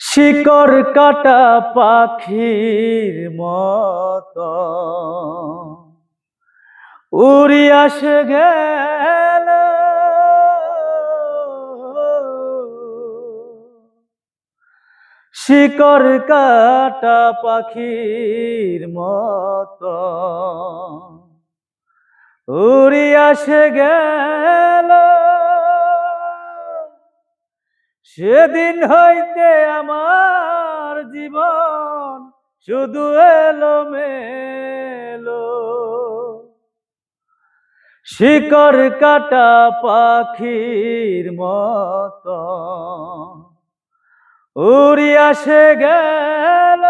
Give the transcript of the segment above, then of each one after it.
শিকড় কাটা পাখির মতো উড়ি আসে গেল, শিকড় কাটা পাখির মতো উড়ি আসে গেল। সেদিন হইতে আমার জীবন শুধু এলোমেলো, শিকড় কাটা পাখির মতো উড়ি আসে গেল।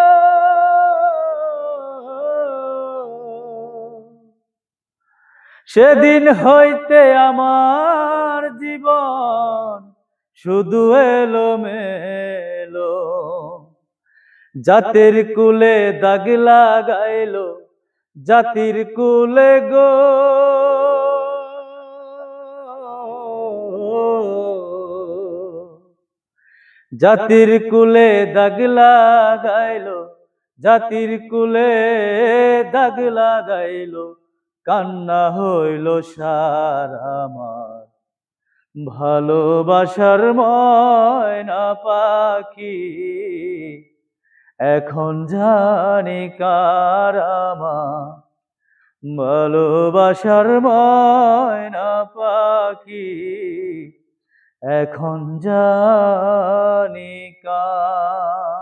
সেদিন হইতে আমার জীবন শুধু এলোমেলো, জাতির কুলে দাগ লাগাইলো, জাতির কুলে গো। জাতির কুলে দাগ লাগাইলো, জাতির কুলে দাগ লাগাইলো, কান্না হইল সার আমার ভালোবাসার ময়না পাখি। এখন জানি কার আমার ভালোবাসার ময়না পাখি, এখন জানি কার।